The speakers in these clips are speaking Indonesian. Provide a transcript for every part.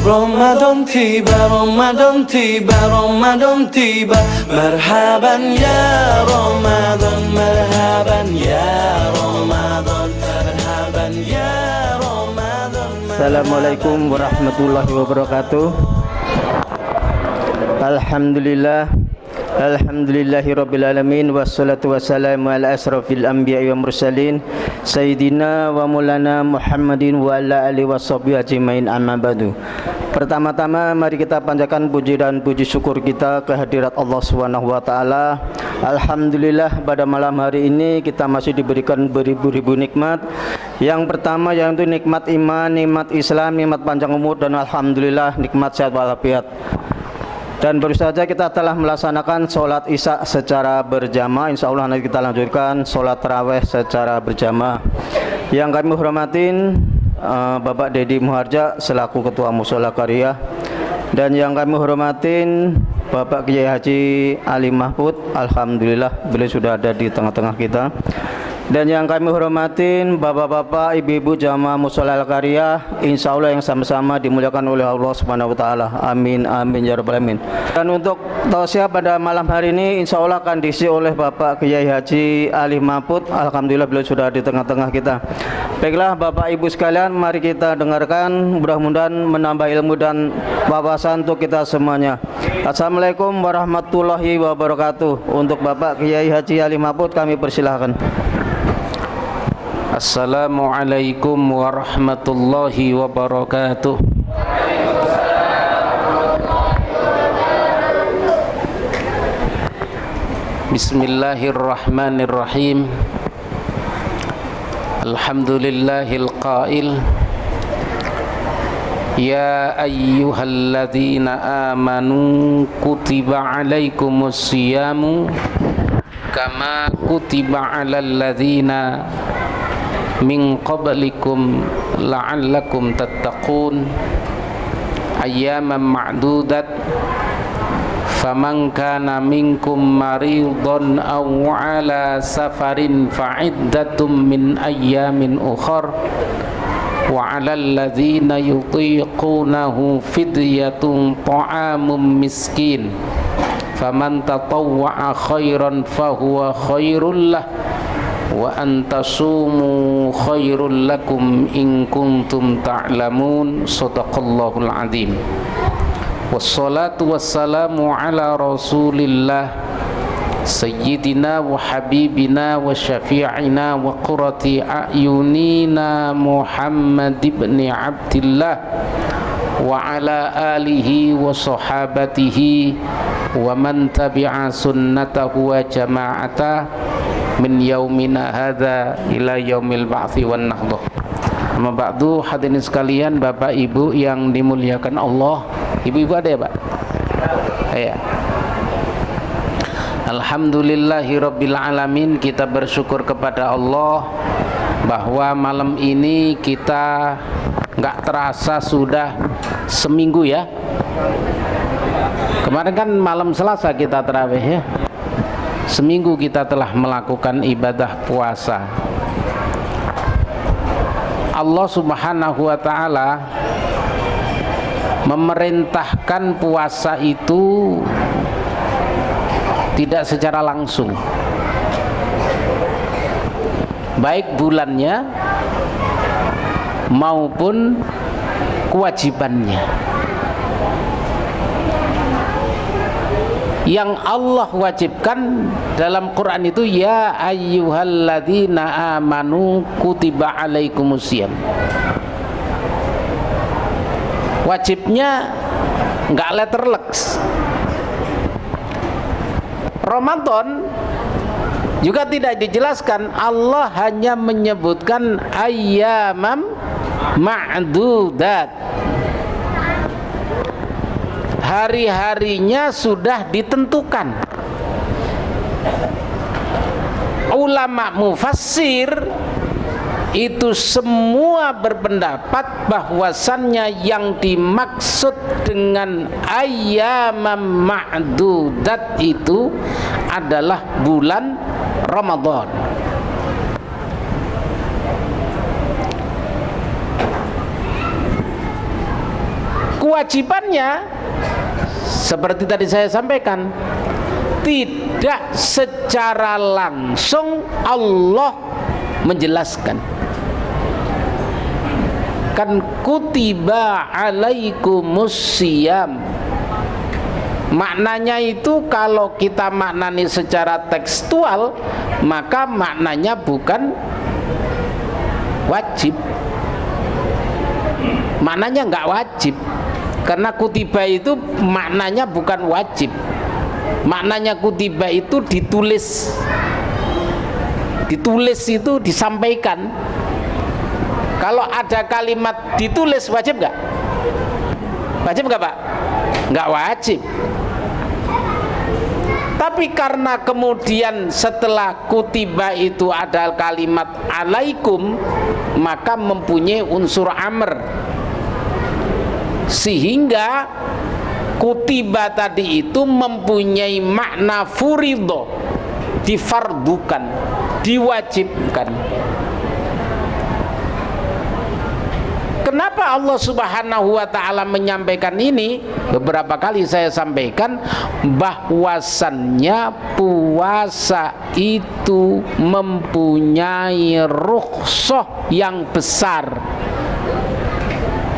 Ramadan tiba, Ramadan tiba, Ramadan tiba. Marhaban ya Ramadan, marhaban ya Ramadan, marhaban ya Ramadan. Assalamualaikum warahmatullahi wabarakatuh. Alhamdulillahirabbil alamin wassalatu wassalamu ala asrofil anbiya'i wa mursalin sayyidina wa maulana Muhammadin wa ala alihi washabihi ajmain, amma ba'du. Pertama-tama mari kita panjatkan puji dan puji syukur kita kehadirat Allah Subhanahu wa taala. Alhamdulillah pada malam hari ini kita masih diberikan beribu-ribu nikmat. Yang pertama yaitu nikmat iman, nikmat Islam, nikmat panjang umur, dan alhamdulillah nikmat sehat walafiat. Dan baru saja kita telah melaksanakan sholat isya secara berjamaah. Insya Allah nanti kita lanjutkan sholat taraweh secara berjamaah. Yang kami hormatin Bapak Dedi Muharja selaku Ketua Mushola Qaryah, dan yang kami hormatin Bapak Kiai Haji Ali Mahfud. Alhamdulillah beliau sudah ada di tengah-tengah kita. Dan yang kami hormatin bapak-bapak, ibu-ibu jamaah Mushola Qaryah, insya Allah yang sama-sama dimuliakan oleh Allah Subhanahu wa taala. Amin amin ya rabbal alamin. Dan untuk tausiah pada malam hari ini insya Allah akan diisi oleh Bapak Kiai Haji Ali Mahfud. Alhamdulillah beliau sudah di tengah-tengah kita. Baiklah Bapak Ibu sekalian, mari kita dengarkan, mudah-mudahan menambah ilmu dan wawasan untuk kita semuanya. Assalamualaikum warahmatullahi wabarakatuh. Untuk Bapak Kiai Haji Ali Mahfud kami persilahkan. Assalamualaikum warahmatullahi wabarakatuh. Bismillahirrahmanirrahim. Alhamdulillahil qail ya ayyuhalladzina amanu kutiba alaikumus siyamu kama kutiba alal ladzina min qablikum la'allakum tattaqun ayyaman ma'dudat faman kana minkum maridun aw ala safarin fa'iddatum min ayyamin ukhar wa 'alal ladzina yutiqunahu fidyatun ta'amun miskin faman tatawwa'a khairan fahuwa khairul lah wa antasumu khairul lakum in kuntum ta'lamun. Shadaqallahul azim. Wassalatu wassalamu ala rasulillah sayyidina wa habibina wa syafi'ina wa qurrati a'yunina Muhammad ibn Abdillah wa ala alihi wa sahabatihi wa man tabi'a sunnatahu wa jama'atah min yaumina hadza ila yaumil ba'tsi wan nahdhah. Amma ba'du, hadirin sekalian, Bapak Ibu yang dimuliakan Allah. Ibu-ibu ada ya, Pak? Iya. Alhamdulillahirabbil alamin, kita bersyukur kepada Allah bahwa malam ini kita enggak terasa sudah seminggu ya. Kemarin kan malam Selasa kita tarawih ya. Seminggu kita telah melakukan ibadah puasa. Allah Subhanahu wa taala memerintahkan puasa itu tidak secara langsung, baik bulannya maupun kewajibannya. Yang Allah wajibkan dalam Quran itu ya ayyuhalladzina amanu kutiba alaikumusiyam. Wajibnya enggak letterleks. Ramadan juga tidak dijelaskan, Allah hanya menyebutkan ayyamam ma'dudat. Hari-harinya sudah ditentukan. Ulama mufassir itu semua berpendapat bahwasannya yang dimaksud dengan ayyamam ma'dudat itu adalah bulan Ramadan. kewajibannya seperti tadi saya sampaikan, tidak secara langsung Allah menjelaskan. Kan kutiba alaikumus siyam, maknanya itu kalau kita maknani secara tekstual, maka maknanya bukan wajib, maknanya nggak wajib, karena kutiba itu maknanya bukan wajib. Maknanya kutiba itu ditulis itu disampaikan. Kalau ada kalimat ditulis wajib nggak? Wajib nggak Pak? Nggak wajib. Tapi karena kemudian setelah kutiba itu ada kalimat alaikum, maka mempunyai unsur amr, sehingga kutiba tadi itu mempunyai makna furidho, difardukan, diwajibkan. Kenapa Allah Subhanahu wa ta'ala menyampaikan ini? Beberapa kali saya sampaikan bahwasannya puasa itu mempunyai rukhsah yang besar,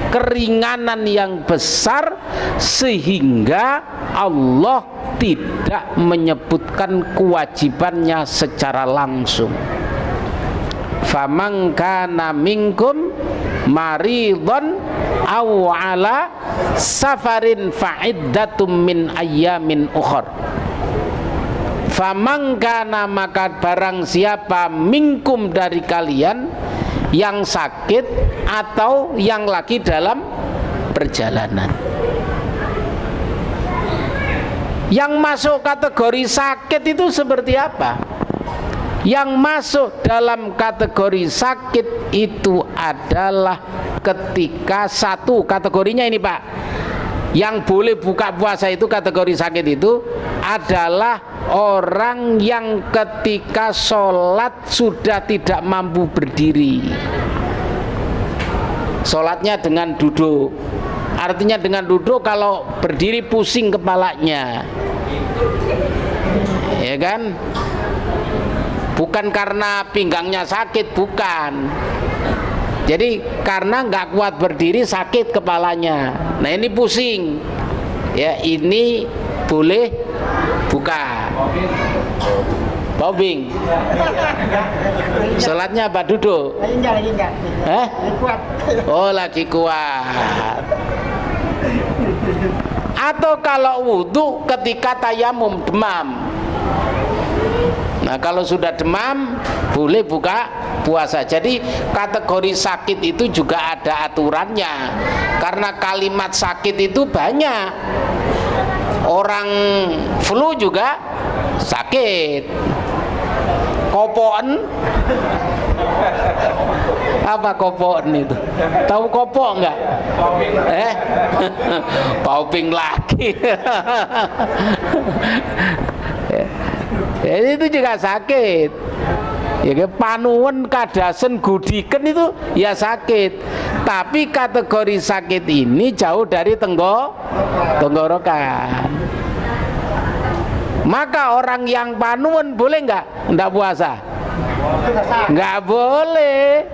keringanan yang besar, sehingga Allah tidak menyebutkan kewajibannya secara langsung. Faman kana minkum maridon aw ala safarin fa'iddatum min ayyamin ukhar. Faman kana, maka barang siapa, minkum dari kalian, yang sakit atau yang lagi dalam perjalanan. Yang masuk kategori sakit itu seperti apa? Yang masuk dalam kategori sakit itu adalah ketika satu, kategorinya ini Pak, yang boleh buka puasa itu kategori sakit itu adalah orang yang ketika sholat sudah tidak mampu berdiri. Sholatnya dengan duduk, artinya dengan duduk, kalau berdiri pusing kepalanya, ya kan? Bukan karena pinggangnya sakit, bukan. Jadi karena nggak kuat berdiri, sakit kepalanya. Nah ini pusing, ya ini boleh buka. Bobing. Sholatnya apa, duduk? Lagi enggak. Oh lagi kuat. Atau kalau wudhu ketika tayamum, demam. Nah kalau sudah demam boleh buka puasa. Jadi kategori sakit itu juga ada aturannya, karena kalimat sakit itu banyak. Orang flu juga sakit. Kopoen, apa kopoen itu? Tahu kopok enggak? Pauping lagi. Jadi itu juga sakit. Ya, panuan, kadasen, gudiken itu ya sakit. Tapi kategori sakit ini jauh dari tenggorokan. Maka orang yang panuan boleh enggak puasa? Enggak boleh.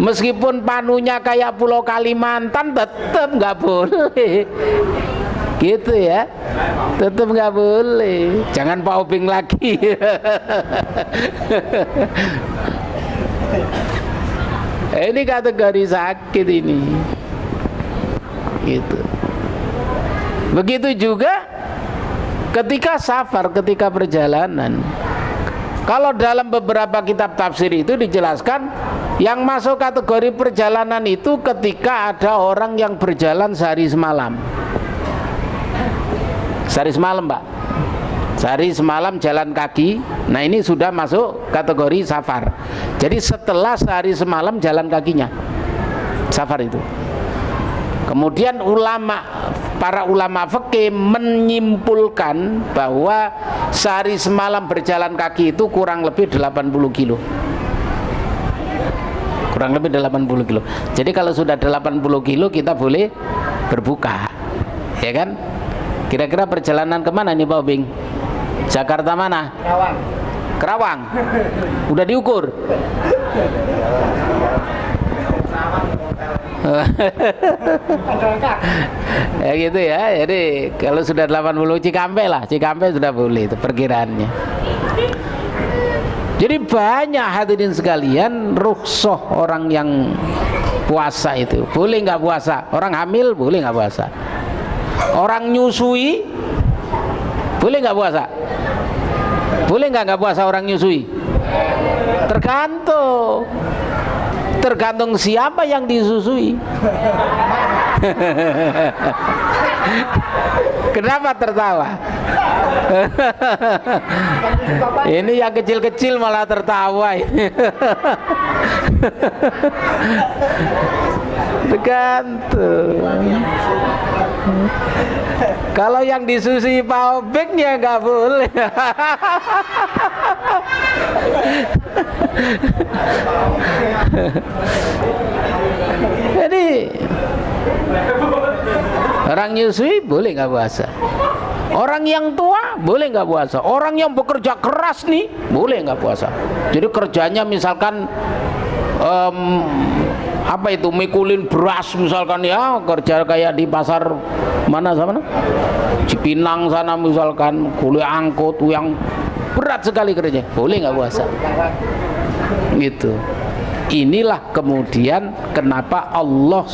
Meskipun panunya kayak Pulau Kalimantan, tetap enggak boleh. Gitu ya, tetap nggak boleh. Jangan pauping lagi. Ini kategori sakit ini. Gitu. Begitu juga ketika safar, ketika perjalanan. Kalau dalam beberapa kitab tafsir itu dijelaskan, yang masuk kategori perjalanan itu ketika ada orang yang berjalan sehari semalam. Sehari semalam Pak, sehari semalam jalan kaki. Nah ini sudah masuk kategori safar. Jadi setelah sehari semalam jalan kakinya, safar itu. Kemudian para ulama fikih menyimpulkan bahwa sehari semalam berjalan kaki itu kurang lebih 80 kilo. Kurang lebih 80 kilo. Jadi kalau sudah 80 kilo kita boleh berbuka. ya kan? Kira-kira perjalanan kemana nih Pak Obing? Jakarta mana? Kawan. Kerawang. Udah diukur? Ya gitu ya. Jadi kalau sudah 80 Cikampek lah, Cikampek sudah boleh itu perkiraannya. Jadi banyak hadirin sekalian rukhsah orang yang puasa itu. Boleh nggak puasa? Orang hamil boleh nggak puasa? Orang nyusui boleh nggak puasa? Boleh nggak puasa orang nyusui? Tergantung siapa yang disusui. Kenapa tertawa? Ini yang kecil-kecil malah tertawa ini. Tergantung. Kalau yang disusui Pak Obeng ya nggak boleh. Jadi orang nyusui boleh nggak puasa. Orang yang tua boleh nggak puasa. Orang yang bekerja keras nih boleh nggak puasa. Jadi kerjanya misalkan apa itu mikulin beras misalkan ya, kerja kayak di pasar mana sana Cipinang sana misalkan, kuliah angkut yang berat sekali kerja, boleh nggak puasa gitu. Inilah kemudian kenapa Allah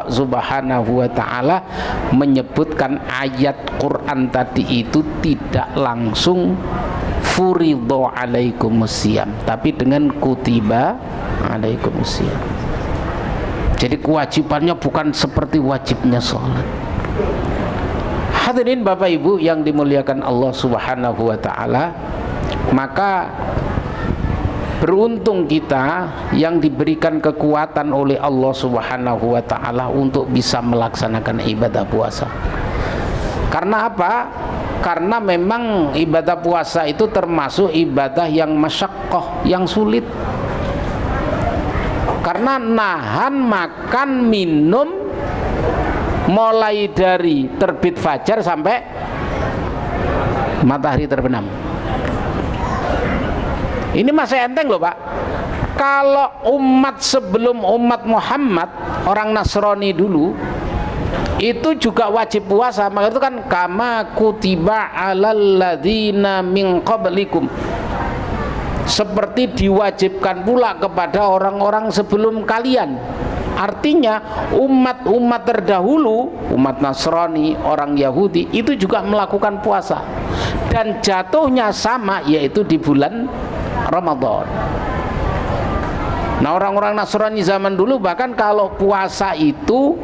subhanahu wa ta'ala menyebutkan ayat Quran tadi itu tidak langsung furidho alaikumusiyam, tapi dengan kutiba alaikumusiyam. Jadi kewajibannya bukan seperti wajibnya sholat. Hadirin Bapak Ibu yang dimuliakan Allah subhanahu wa ta'ala, maka beruntung kita yang diberikan kekuatan oleh Allah subhanahu wa ta'ala untuk bisa melaksanakan ibadah puasa. Karena apa? Karena memang ibadah puasa itu termasuk ibadah yang masyaqqah, yang sulit. Karena nahan makan minum mulai dari terbit fajar sampai matahari terbenam. Ini masih enteng loh Pak. Kalau umat sebelum umat Muhammad, orang Nasrani dulu itu juga wajib puasa. Maka itu kan kama kutiba alal ladzina min qablikum, seperti diwajibkan pula kepada orang-orang sebelum kalian. Artinya umat-umat terdahulu, umat Nasrani, orang Yahudi itu juga melakukan puasa, dan jatuhnya sama, yaitu di bulan Ramadan. Nah, orang-orang Nasrani zaman dulu bahkan kalau puasa itu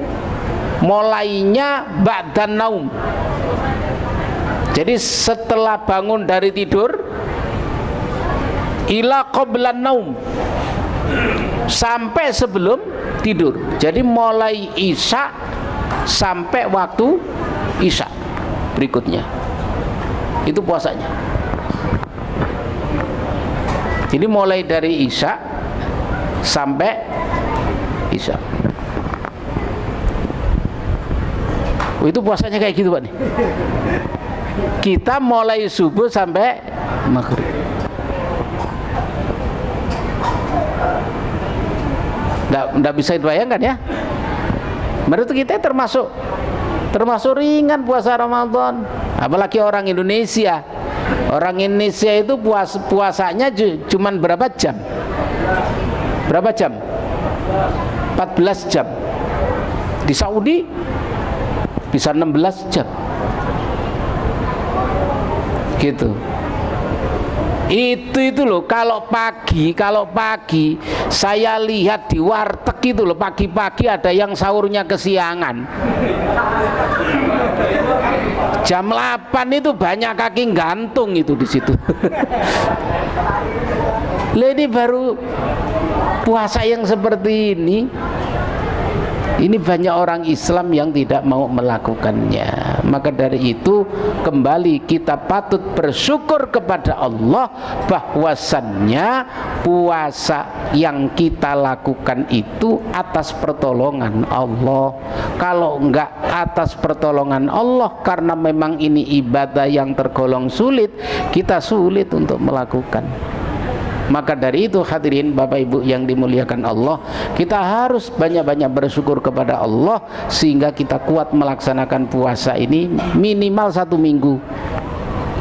mulainya ba'dan naum. Jadi setelah bangun dari tidur ila qablan naum, sampai sebelum tidur. Jadi mulai isya sampai waktu isya berikutnya itu puasanya. Jadi mulai dari isya sampai isya. Oh, itu puasanya kayak gitu Pak nih. Kita mulai subuh sampai maghrib. Nggak bisa dibayangkan ya. Menurut kita termasuk ringan puasa Ramadan. Apalagi orang Indonesia. Orang Indonesia itu puasanya cuman berapa jam? Berapa jam? 14 jam. Di Saudi bisa 16 jam. Gitu. Itu loh, kalau pagi saya lihat di warteg itu loh, pagi-pagi ada yang sahurnya kesiangan. Jam 8 itu banyak kaki gantung itu di situ. Lah ini baru puasa yang seperti ini. Ini banyak orang Islam yang tidak mau melakukannya. Maka dari itu kembali kita patut bersyukur kepada Allah bahwasannya puasa yang kita lakukan itu atas pertolongan Allah. Kalau enggak atas pertolongan Allah, karena memang ini ibadah yang tergolong sulit, kita sulit untuk melakukan. Maka dari itu hadirin Bapak Ibu yang dimuliakan Allah, kita harus banyak-banyak bersyukur kepada Allah sehingga kita kuat melaksanakan puasa ini minimal 1 minggu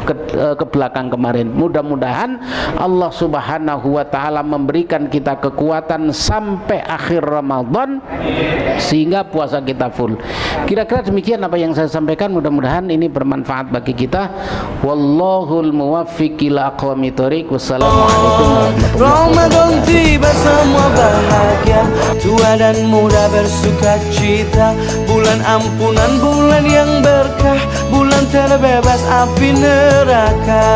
ke belakang kemarin. Mudah-mudahan Allah Subhanahu wa taala memberikan kita kekuatan sampai akhir Ramadan sehingga puasa kita full. Kira-kira demikian apa yang saya sampaikan, mudah-mudahan ini bermanfaat bagi kita. Wallahul muwaffiq ila aqwamit thoriq. Wassalamualaikum warahmatullahi wabarakatuh. Ramadan tiba semua bahagia, tua dan muda bersuka cita. Bulan ampunan, bulan yang berkah, bulan terbebas api neraka.